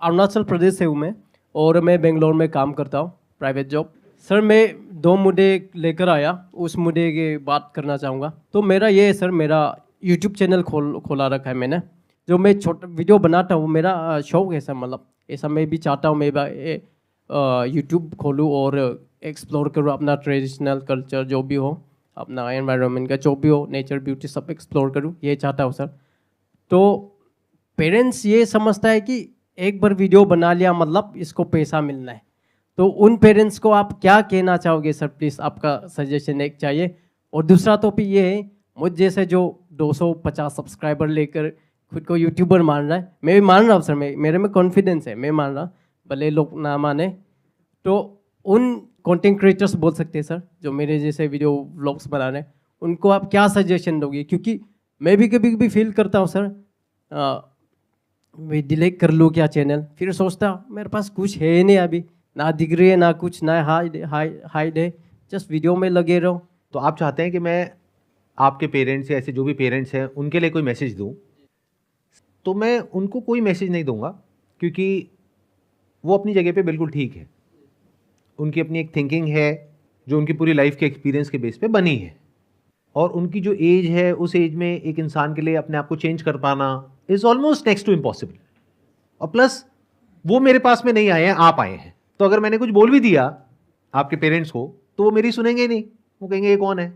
अरुणाचल प्रदेश से हूँ मैं, और मैं बेंगलोर में काम करता हूँ, प्राइवेट जॉब। सर, मैं 2 मुद्दे लेकर आया, उस मुद्दे की बात करना चाहूँगा। तो मेरा ये है सर, मेरा यूट्यूब चैनल खोला रखा है मैंने। जो मैं छोटा वीडियो बनाता हूँ, मेरा शौक है सर, मतलब ऐसा मैं भी चाहता हूँ मैं यूट्यूब खोलूँ और एक्सप्लोर करूँ अपना ट्रेडिशनल कल्चर, जो भी हो, अपना एनवायरनमेंट का जो भी हो, नेचर ब्यूटी सब एक्सप्लोर करूँ, ये चाहता हूँ सर। तो पेरेंट्स ये समझता है कि एक बार वीडियो बना लिया मतलब इसको पैसा मिलना है। तो उन पेरेंट्स को आप क्या कहना चाहोगे सर? प्लीज़ आपका सजेशन एक चाहिए। और दूसरा टॉपिक ये है, मुझ जैसे जो 250 सब्सक्राइबर लेकर खुद को यूट्यूबर मान रहा है, मैं भी मान रहा हूँ सर, मेरे में कॉन्फिडेंस है, मैं मान रहा, भले लोग ना माने। तो उन कंटेंट क्रिएटर्स बोल सकते हैं सर, जो मेरे जैसे वीडियो व्लॉग्स बना रहे हैं, उनको आप क्या सजेशन दोगे? क्योंकि मैं भी कभी कभी फील करता हूँ सर, मैं डिलीट कर लूँ क्या चैनल, फिर सोचता मेरे पास कुछ है नहीं अभी, ना डिग्री है ना कुछ, ना हाइड है, जस्ट वीडियो में लगे रहो। तो आप चाहते हैं कि मैं आपके पेरेंट्स या ऐसे जो भी पेरेंट्स हैं उनके लिए कोई मैसेज दूं, तो मैं उनको कोई मैसेज नहीं दूंगा, क्योंकि वो अपनी जगह पे बिल्कुल ठीक है। उनकी अपनी एक थिंकिंग है जो उनकी पूरी लाइफ के एक्सपीरियंस के बेस पे बनी है, और उनकी जो एज है उस एज में एक इंसान के लिए अपने आप को चेंज कर पाना is almost next to impossible. और प्लस वो मेरे पास में नहीं आए हैं, आप आए हैं। तो अगर मैंने कुछ बोल भी दिया आपके पेरेंट्स को तो वो मेरी सुनेंगे ही नहीं, वो कहेंगे ये कौन है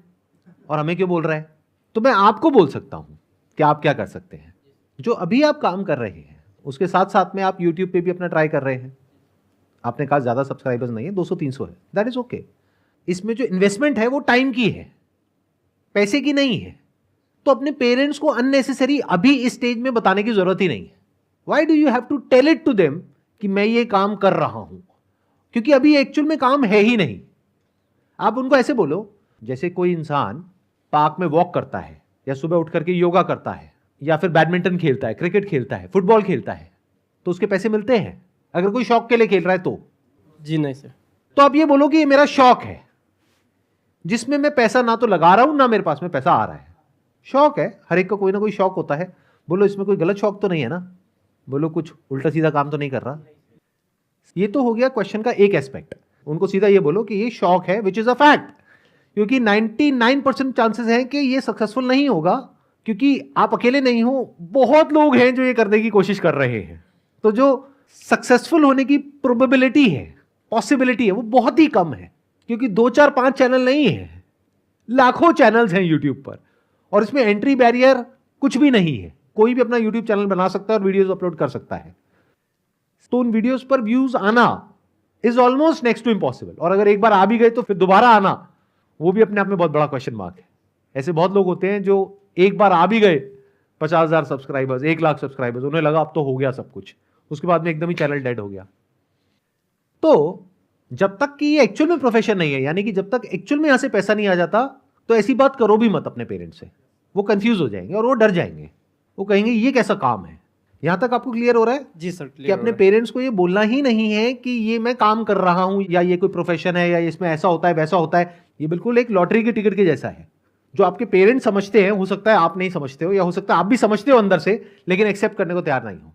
और हमें क्यों बोल रहा है। तो मैं आपको बोल सकता हूं कि आप क्या कर सकते हैं। जो अभी आप काम कर रहे हैं उसके साथ साथ में आप यूट्यूब पे भी अपना ट्राई कर रहे हैं। आपने कहा ज़्यादा सब्सक्राइबर्स नहीं है, 200-300 है, दैट इज ओके। इसमें जो इन्वेस्टमेंट है वो टाइम की है, पैसे की नहीं है। तो अपने पेरेंट्स को अननेसेसरी अभी इस स्टेज में बताने की जरूरत ही नहीं है। Why do you have to tell it to them कि मैं ये काम कर रहा हूं, क्योंकि अभी एक्चुअल में काम है ही नहीं। आप उनको ऐसे बोलो जैसे कोई इंसान पार्क में वॉक करता है, या सुबह उठ करके योगा करता है, या फिर बैडमिंटन खेलता है, क्रिकेट खेलता है, फुटबॉल खेलता है, तो उसके पैसे मिलते हैं। अगर कोई शौक के लिए खेल रहा है तो जी नहीं सर। तो आप ये बोलो कि ये मेरा शौक है, जिसमें मैं पैसा ना तो लगा रहा हूं ना मेरे पास में पैसा आ रहा है। शौक है, हर एक का कोई ना कोई शौक होता है। बोलो इसमें कोई गलत शौक तो नहीं है ना, बोलो कुछ उल्टा सीधा काम तो नहीं कर रहा। ये तो हो गया क्वेश्चन का एक एस्पेक्ट। उनको सीधा ये बोलो कि ये शौक है, विच इज अ फैक्ट, क्योंकि 99% चांसेस हैं कि ये सक्सेसफुल नहीं होगा, क्योंकि आप अकेले नहीं हो, बहुत लोग हैं जो ये करने की कोशिश कर रहे हैं। तो जो सक्सेसफुल होने की प्रोबेबिलिटी है, पॉसिबिलिटी है, वो बहुत ही कम है, क्योंकि 2 4 5 चैनल नहीं है, लाखों चैनल्स हैं यूट्यूब पर, और इसमें एंट्री बैरियर कुछ भी नहीं है। कोई भी अपना यूट्यूब चैनल बना सकता है और वीडियोस अपलोड कर सकता है। तो उन वीडियोस पर व्यूज आना is almost next to impossible, और अगर एक बार आ भी गए तो फिर दोबारा आना वो भी अपने आप में बहुत बड़ा क्वेश्चन मार्क है। ऐसे बहुत लोग होते हैं जो एक बार आ भी गए 50,000 सब्सक्राइबर्स, 1 लाख सब्सक्राइबर्स, उन्हें लगा अब तो हो गया सब कुछ, उसके बाद में एकदम ही चैनल डेड हो गया। तो जब तक कि ये एक्चुअल में प्रोफेशन नहीं है, यानी कि जब तक एक्चुअल में यहां से पैसा नहीं आ जाता, तो ऐसी बात करो भी मत अपने पेरेंट्स से। वो कंफ्यूज हो जाएंगे और वो डर जाएंगे, वो कहेंगे ये कैसा काम है। यहां तक आपको क्लियर हो रहा है? जी सर, कि अपने पेरेंट्स को ये बोलना ही नहीं है कि ये मैं काम कर रहा हूं, या ये कोई प्रोफेशन है, या इसमें ऐसा होता है वैसा होता है। ये बिल्कुल एक लॉटरी की टिकट के जैसा है। जो आपके पेरेंट्स समझते हैं, हो सकता है आप नहीं समझते हो, या हो सकता है आप भी समझते हो अंदर से, लेकिन एक्सेप्ट करने को तैयार नहीं हो।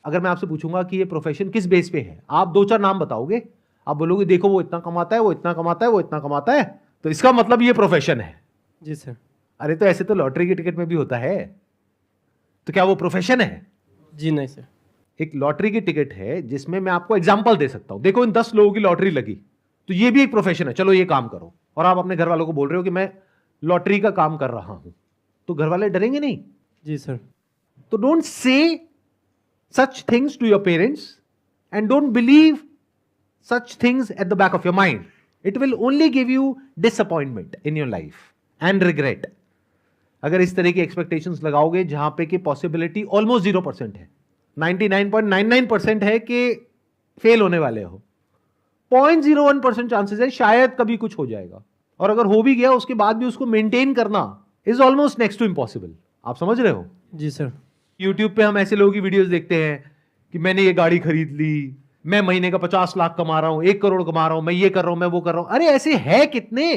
अगर मैं आपसे पूछूंगा कि ये प्रोफेशन किस बेस पे है, आप 2 4 नाम बताओगे। आप बोलोगे देखो वो इतना कमाता है, वो इतना कमाता है, वो इतना कमाता है, तो इसका मतलब ये प्रोफेशन है। जी सर। अरे तो ऐसे तो लॉटरी की टिकट में भी होता है, तो क्या वो प्रोफेशन है? जी नहीं सर। एक लॉटरी की टिकट है जिसमें मैं आपको एग्जांपल दे सकता हूं, देखो इन 10 लोगों की लॉटरी लगी, तो ये भी एक प्रोफेशन है, चलो ये काम करो। और आप अपने घर वालों को बोल रहे हो कि मैं लॉटरी का काम कर रहा हूं, तो घर वाले डरेंगे नहीं? जी सर। तो don't say such things to your parents, and don't believe such things at the back of your mind. It will only give you disappointment in your life and regret. अगर इस तरह की एक्सपेक्टेशंस लगाओगे जहां पे कि possibility almost 0% है, 99.99% है कि फेल होने वाले हो, 0.01% चांसेस है शायद कभी कुछ हो जाएगा, और अगर हो भी गया उसके बाद भी उसको मेंटेन करना is almost next to impossible. आप समझ रहे हो? जी सर। यूट्यूब पे हम ऐसे लोगों की वीडियोस देखते हैं कि मैंने ये गाड़ी खरीद ली, मैं महीने का 50 लाख कमा रहा हूं, 1 करोड़ कमा रहा हूं, मैं ये कर रहा हूं, मैं वो कर रहा हूं। अरे ऐसे है कितने?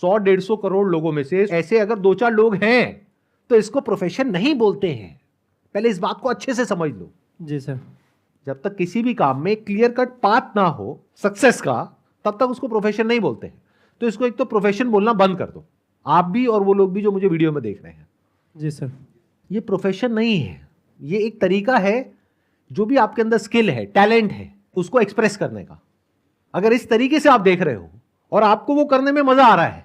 100-150 करोड़ लोगों में से ऐसे अगर 2 4 लोग हैं तो इसको प्रोफेशन नहीं बोलते हैं। पहले इस बात को अच्छे से समझ लो। जी सर। जब तक किसी भी काम में क्लियर कट पाथ ना हो सक्सेस का, तब तक उसको प्रोफेशन नहीं बोलते हैं। तो इसको एक तो प्रोफेशन बोलना बंद कर दो, आप भी और वो लोग भी जो मुझे वीडियो में देख रहे हैं। जी सर। ये प्रोफेशन नहीं है, ये एक तरीका है, जो भी आपके अंदर स्किल है, टैलेंट है, उसको एक्सप्रेस करने का। अगर इस तरीके से आप देख रहे हो और आपको वो करने में मजा आ रहा है,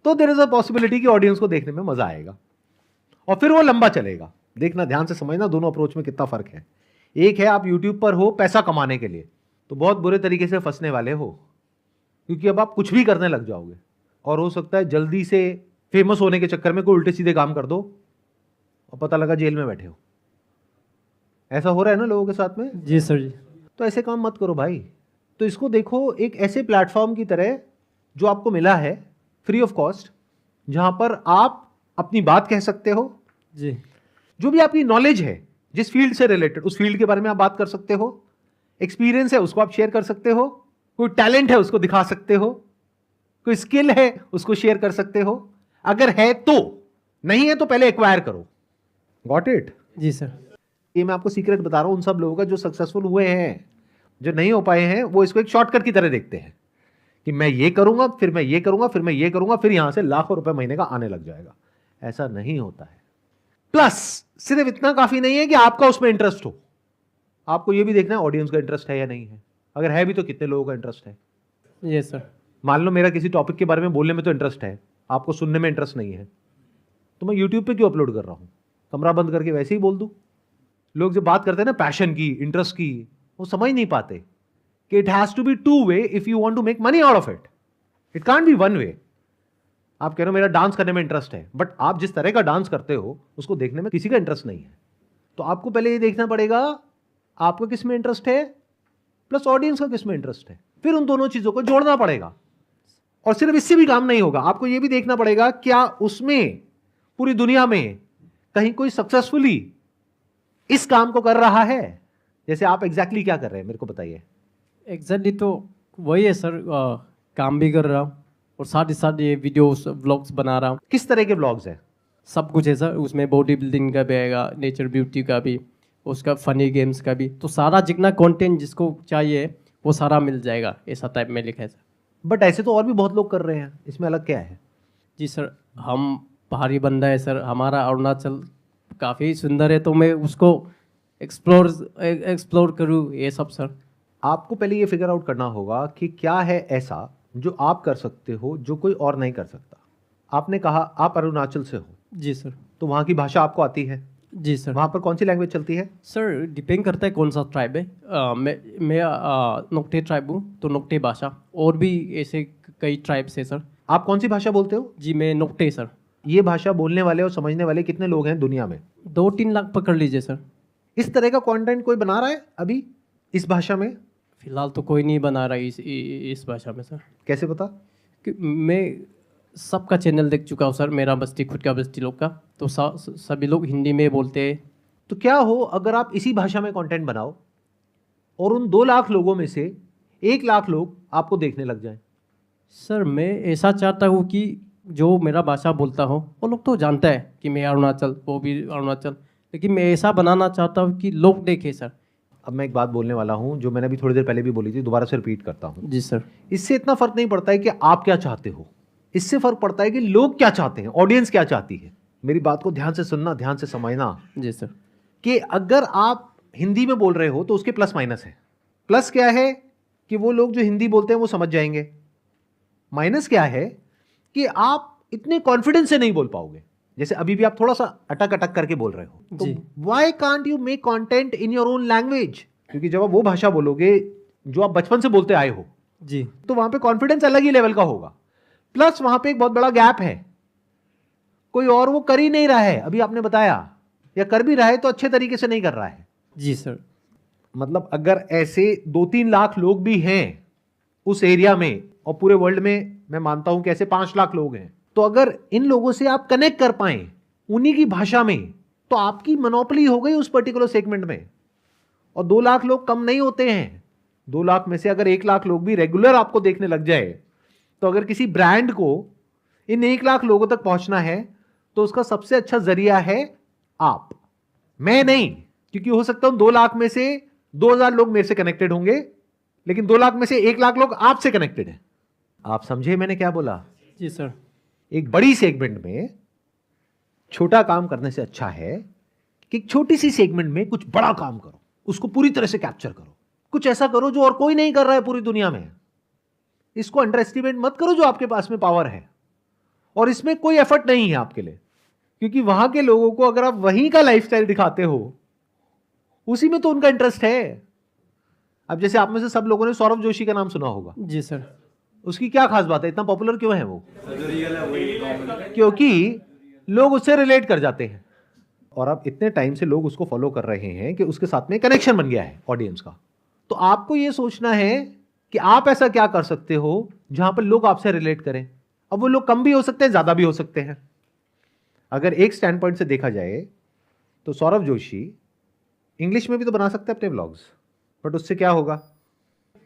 तो देयर इज अ पॉसिबिलिटी कि ऑडियंस को देखने में मजा आएगा और फिर वो लंबा चलेगा। देखना, ध्यान से समझना दोनों अप्रोच में कितना फर्क है। एक है आप यूट्यूब पर हो पैसा कमाने के लिए, तो बहुत बुरे तरीके से फंसने वाले हो, क्योंकि अब आप कुछ भी करने लग जाओगे और हो सकता है जल्दी से फेमस होने के चक्कर में कोई उल्टे सीधे काम कर दो और पता लगा जेल में बैठे हो। ऐसा हो रहा है ना लोगों के साथ में। जी सर। जी तो ऐसे काम मत करो भाई। तो इसको देखो एक ऐसे प्लेटफॉर्म की तरह जो आपको मिला है फ्री ऑफ कॉस्ट, जहां पर आप अपनी बात कह सकते हो। जी। जो भी आपकी नॉलेज है जिस फील्ड से रिलेटेड, उस फील्ड के बारे में आप बात कर सकते हो। एक्सपीरियंस है उसको आप शेयर कर सकते हो, कोई टैलेंट है उसको दिखा सकते हो, कोई स्किल है उसको शेयर कर सकते हो। अगर है तो, नहीं है तो पहले एक्वायर करो। Got it? जी सर। ये मैं आपको सीक्रेट बता रहा हूं उन सब लोगों का जो सक्सेसफुल हुए हैं। जो नहीं हो पाए हैं वो इसको एक शॉर्टकट की तरह देखते हैं कि मैं ये करूंगा, फिर मैं ये करूंगा, फिर मैं ये करूंगा, फिर यहां से लाखों रुपए महीने का आने लग जाएगा। ऐसा नहीं होता है। प्लस सिर्फ इतना काफी नहीं है कि आपका उसमें इंटरेस्ट हो, आपको यह भी देखना है ऑडियंस का इंटरेस्ट है या नहीं है। अगर है भी तो कितने लोगों का इंटरेस्ट है। Yes sir. मान लो मेरा किसी टॉपिक के बारे में बोलने में तो इंटरेस्ट है, आपको सुनने में इंटरेस्ट नहीं है, तो मैं यूट्यूब पे क्यों अपलोड कर रहा हूं? कमरा बंद करके वैसे ही बोल दूं। लोग जब बात करते हैं ना पैशन की, इंटरेस्ट की, वो समझ नहीं पाते कि it has to be two way if you want to make money out of it. It can't be one way. आप कह रहे हो मेरा डांस करने में इंटरेस्ट है, बट आप जिस तरह का डांस करते हो उसको देखने में किसी का इंटरेस्ट नहीं है। तो आपको पहले ये देखना पड़ेगा आपको किस में इंटरेस्ट है, प्लस ऑडियंस का किस में इंटरेस्ट है, फिर उन दोनों चीजों को जोड़ना पड़ेगा। और सिर्फ इससे भी काम नहीं होगा, आपको यह भी देखना पड़ेगा क्या उसमें पूरी दुनिया में कहीं कोई सक्सेसफुली इस काम को कर रहा है। जैसे आप एग्जैक्टली क्या कर रहे हैं मेरे को बताइए। एग्जैक्टली तो वही है सर, काम भी कर रहा हूँ और साथ ही साथ ये वीडियोस व्लॉग्स बना रहा हूँ। किस तरह के व्लॉग्स हैं? सब कुछ है सर, उसमें बॉडी बिल्डिंग का भी आएगा, नेचर ब्यूटी का भी, उसका फनी गेम्स का भी। तो सारा जितना कंटेंट जिसको चाहिए वो सारा मिल जाएगा, ऐसा टाइप में लिखा है सर। बट ऐसे तो और भी बहुत लोग कर रहे हैं, इसमें अलग क्या है? जी सर, हम पहाड़ी बंदा है सर, हमारा अरुणाचल काफ़ी सुंदर है, तो मैं उसको एक्सप्लोर करूँ ये सब सर। आपको पहले ये फिगर आउट करना होगा कि क्या है ऐसा जो आप कर सकते हो जो कोई और नहीं कर सकता। आपने कहा आप अरुणाचल से हो। जी सर। तो वहाँ की भाषा आपको आती है? जी सर। वहाँ पर कौन सी लैंग्वेज चलती है? सर डिपेंड करता है कौन सा ट्राइब है। मैं नोक्टे ट्राइब हूँ, तो नोक्टे भाषा, और भी ऐसे कई ट्राइब्स है सर। आप कौन सी भाषा बोलते हो? जी मैं नोक्टे सर। ये भाषा बोलने वाले और समझने वाले कितने लोग हैं दुनिया में? 2-3 लाख पकड़ लीजिए सर। इस तरह का कंटेंट कोई बना रहा है अभी इस भाषा में? फिलहाल तो कोई नहीं बना रहा इस भाषा में सर। कैसे पता? कि मैं सबका चैनल देख चुका हूँ सर, मेरा बस्ती खुद का बस्ती लोग का, तो सभी लोग हिंदी में बोलते हैं। तो क्या हो अगर आप इसी भाषा में कंटेंट बनाओ और उन 2 लाख लोगों में से 1 लाख लोग आपको देखने लग जाएं? सर मैं ऐसा चाहता हूँ कि जो मेरा भाषा बोलता हो वो लोग तो जानता है कि मैं अरुणाचल, वो भी अरुणाचल, लेकिन मैं ऐसा बनाना चाहता हूँ कि लोग देखें सर। अब मैं एक बात बोलने वाला हूं जो मैंने अभी थोड़ी देर पहले भी बोली थी, दोबारा से रिपीट करता हूं। जी सर। इससे इतना फर्क नहीं पड़ता है कि आप क्या चाहते हो, इससे फर्क पड़ता है कि लोग क्या चाहते हैं, ऑडियंस क्या चाहती है। मेरी बात को ध्यान से सुनना, ध्यान से समझना। जी सर। कि अगर आप हिंदी में बोल रहे हो तो उसके प्लस माइनस है। प्लस क्या है कि वो लोग जो हिंदी बोलते हैं वो समझ जाएंगे। माइनस क्या है कि आप इतने कॉन्फिडेंस से नहीं बोल पाओगे, जैसे अभी भी आप थोड़ा सा अटक अटक करके बोल रहे हो। तो why can't you make content in your own language? क्योंकि जब आप वो भाषा बोलोगे जो आप बचपन से बोलते आए हो जी, तो वहां पे कॉन्फिडेंस अलग ही लेवल का होगा। प्लस वहां पे एक बहुत बड़ा गैप है, कोई और वो कर ही नहीं रहा है। अभी आपने बताया, या कर भी रहा है तो अच्छे तरीके से नहीं कर रहा है। जी सर। मतलब अगर ऐसे 2-3 लाख लोग भी हैं उस एरिया में, और पूरे वर्ल्ड में मैं मानता हूं कि ऐसे 5 लाख लोग हैं, तो अगर इन लोगों से आप कनेक्ट कर पाए उन्हीं की भाषा में, तो आपकी मोनोपोली हो गई उस पर्टिकुलर सेगमेंट में। और 2 लाख लोग कम नहीं होते हैं। 2 लाख में से अगर 1 लाख लोग भी रेगुलर आपको देखने लग जाए, तो अगर किसी ब्रांड को इन 1 लाख लोगों तक पहुंचना है तो उसका सबसे अच्छा जरिया है आप, मैं नहीं। क्योंकि हो सकता है 2 लाख में से 2,000 लोग मेरे से कनेक्टेड होंगे, लेकिन 2 लाख में से 1 लाख लोग आपसे कनेक्टेड हैं। आप समझे मैंने क्या बोला? जी सर। एक बड़ी सेगमेंट में छोटा काम करने से अच्छा है कि एक छोटी सी सेगमेंट में कुछ बड़ा काम करो, उसको पूरी तरह से कैप्चर करो, कुछ ऐसा करो जो और कोई नहीं कर रहा है पूरी दुनिया में। इसको अंडर एस्टिमेट मत करो जो आपके पास में पावर है, और इसमें कोई एफर्ट नहीं है आपके लिए, क्योंकि वहां के लोगों को अगर आप वहीं का लाइफस्टाइल दिखाते हो, उसी में तो उनका इंटरेस्ट है। अब जैसे आप में से सब लोगों ने सौरभ जोशी का नाम सुना होगा। जी सर। उसकी क्या खास बात है, इतना पॉपुलर क्यों है वो? क्योंकि लोग उससे रिलेट कर जाते हैं, और अब इतने टाइम से लोग उसको फॉलो कर रहे हैं कि उसके साथ में कनेक्शन बन गया है ऑडियंस का। तो आपको यह सोचना है कि आप ऐसा क्या कर सकते हो जहां पर लोग आपसे रिलेट करें। अब वो लोग कम भी हो सकते हैं, ज्यादा भी हो सकते हैं। अगर एक स्टैंड पॉइंट से देखा जाए तो सौरभ जोशी इंग्लिश में भी तो बना सकते हैं अपने व्लॉग्स, बट उससे क्या होगा?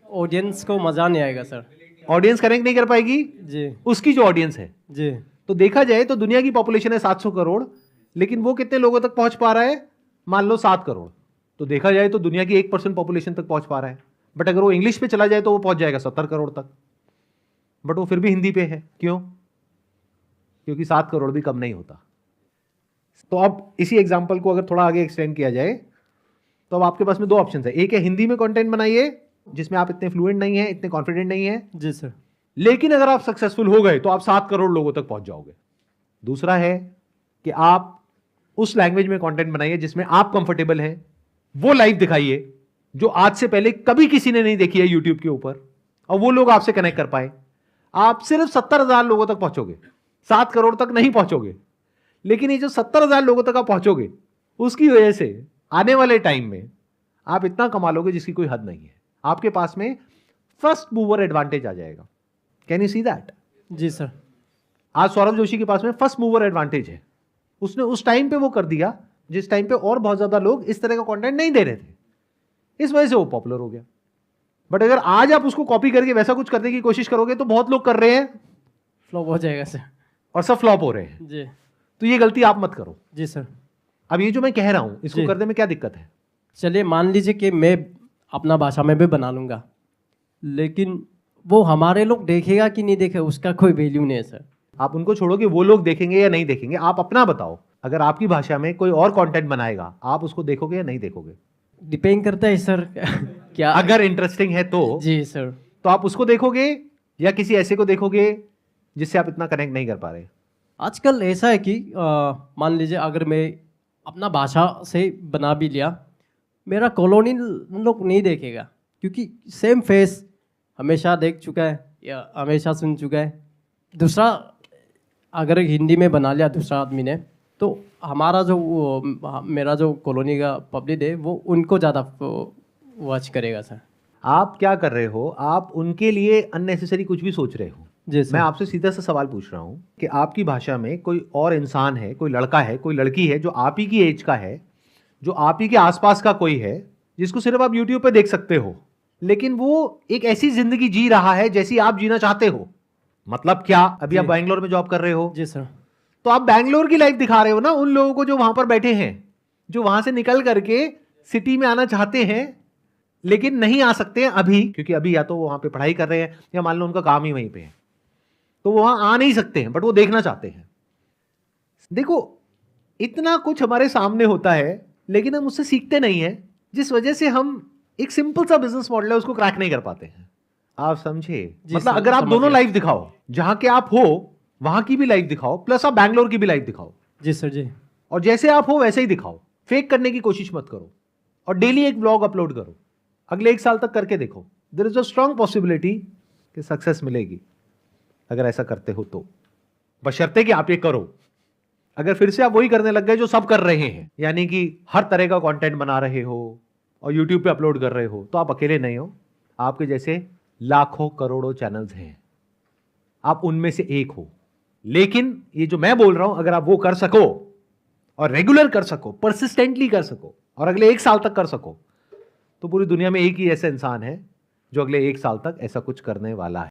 ऑडियंस को मज़ा नहीं आएगा सर। ऑडियंस कनेक्ट नहीं कर पाएगी जी उसकी जो ऑडियंस है। जी। तो देखा जाए तो दुनिया की पॉपुलेशन है 700 करोड़, लेकिन वो कितने लोगों तक पहुंच पा रहा है? मान लो 7 करोड़। तो देखा जाए तो दुनिया की 1% पॉपुलेशन तक पहुंच पा रहा है। बट अगर वो इंग्लिश पे चला जाए तो वो पहुंच जाएगा 70 करोड़ तक, बट वो फिर भी हिंदी पे है। क्यों? क्योंकि 7 करोड़ भी कम नहीं होता। तो अब इसी एग्जाम्पल को अगर थोड़ा आगे एक्सटेंड किया जाए तो अब आपके पास में 2 ऑप्शन है। एक है हिंदी में कंटेंट बनाइए जिसमें आप इतने फ्लुएंट नहीं है, इतने कॉन्फिडेंट नहीं है, जी सर। लेकिन अगर आप सक्सेसफुल हो गए तो आप 7 करोड़ लोगों तक पहुंच जाओगे। दूसरा है कि आप उस लैंग्वेज में कंटेंट बनाइए जिसमें आप कंफर्टेबल हैं, वो लाइव दिखाइए जो आज से पहले कभी किसी ने नहीं देखी है यूट्यूब के ऊपर, और वो लोग आपसे कनेक्ट कर पाए। आप सिर्फ 70,000 लोगों तक पहुंचोगे, 7 करोड़ तक नहीं पहुंचोगे। लेकिन ये जो 70,000 लोगों तक आप पहुंचोगे, उसकी वजह से आने वाले टाइम में आप इतना कमा लोगे जिसकी कोई हद नहीं है। आपके पास में फर्स्ट मूवर एडवांटेज आ जाएगा। Can you see that? जी सर। आज सौरभ जोशी के पास में फर्स्ट मूवर एडवांटेज है। उसने उस टाइम पे वो कर दिया जिस टाइम पे और बहुत ज्यादा लोग इस तरह का कंटेंट नहीं दे रहे थे, इस वजह से वो पॉपुलर हो गया। बट अगर आज आप उसको कॉपी करके वैसा कुछ करने की कोशिश करोगे तो बहुत लोग कर रहे हैं, फ्लॉप हो जाएगा सर। और सब फ्लॉप हो रहे हैं। जी तो ये गलती आप मत करो। जी सर। अब ये जो मैं कह रहा हूं इसको जी। करने में क्या दिक्कत है? चलिए मान लीजिए कि मैं अपना भाषा में भी बना लूँगा, लेकिन वो हमारे लोग देखेगा कि नहीं देखेगा उसका कोई वैल्यू नहीं है सर। आप उनको छोड़ो कि वो लोग देखेंगे या नहीं देखेंगे। आप अपना बताओ, अगर आपकी भाषा में कोई और कंटेंट बनाएगा आप उसको देखोगे या नहीं देखोगे? डिपेंड करता है सर क्या। अगर इंटरेस्टिंग है तो जी सर। तो आप उसको देखोगे या किसी ऐसे को देखोगे जिससे आप इतना कनेक्ट नहीं कर पा रहे? आजकल ऐसा है कि मान लीजिए अगर मैं अपना भाषा से बना भी लिया, मेरा कॉलोनी लोग नहीं देखेगा, क्योंकि सेम फेस हमेशा देख चुका है या हमेशा सुन चुका है। दूसरा अगर हिंदी में बना लिया दूसरा आदमी ने, तो हमारा जो मेरा जो कॉलोनी का पब्लिक है वो उनको ज़्यादा वॉच करेगा सर। आप क्या कर रहे हो? आप उनके लिए अननेसेसरी कुछ भी सोच रहे हो। जी सर। मैं आपसे सीधा सा सवाल पूछ रहा हूं कि आपकी भाषा में कोई और इंसान है, कोई लड़का है, कोई लड़की है जो आप ही की एज का है, जो आप ही के आसपास का कोई है, जिसको सिर्फ आप यूट्यूब पे देख सकते हो, लेकिन वो एक ऐसी जिंदगी जी रहा है जैसी आप जीना चाहते हो। मतलब क्या? अभी आप बैंगलोर में जॉब कर रहे हो, जी सर। तो आप बैंगलोर की लाइफ दिखा रहे हो ना उन लोगों को जो वहां पर बैठे हैं, जो वहां से निकल करके सिटी में आना चाहते हैं लेकिन नहीं आ सकते हैं अभी, क्योंकि अभी या तो वो वहां पे पढ़ाई कर रहे हैं या मान लो उनका काम ही वहीं पे है, तो वो वहां आ नहीं सकते हैं, बट वो देखना चाहते हैं। देखो, इतना कुछ हमारे सामने होता है लेकिन हम उससे सीखते नहीं है, जिस वजह से हम एक सिंपल सा बिजनेस मॉडल है उसको क्रैक नहीं कर पाते हैं। आप समझे? मतलब सर, अगर आप समझ दोनों गया। लाइफ दिखाओ, जहां के आप हो वहां की भी लाइफ दिखाओ, प्लस आप बैंगलोर की भी लाइफ दिखाओ, जी सर। जी। और जैसे आप हो वैसे ही दिखाओ। फेक करने की कोशिश मत करो, और डेली एक ब्लॉग अपलोड करो। अगले 1 साल तक करके देखो, there is a strong possibility कि सक्सेस मिलेगी अगर ऐसा करते हो तो, बशर्ते कि आप ये करो। अगर फिर से आप वही करने लग गए जो सब कर रहे हैं, यानी कि हर तरह का कंटेंट बना रहे हो और यूट्यूब पे अपलोड कर रहे हो, तो आप अकेले नहीं हो। आपके जैसे लाखों करोड़ों चैनल्स हैं, आप उनमें से एक हो। लेकिन ये जो मैं बोल रहा हूं, अगर आप वो कर सको और रेगुलर कर सको, परसिस्टेंटली कर सको, और अगले 1 साल तक कर सको, तो पूरी दुनिया में एक ही ऐसा इंसान है जो अगले 1 साल तक ऐसा कुछ करने वाला है।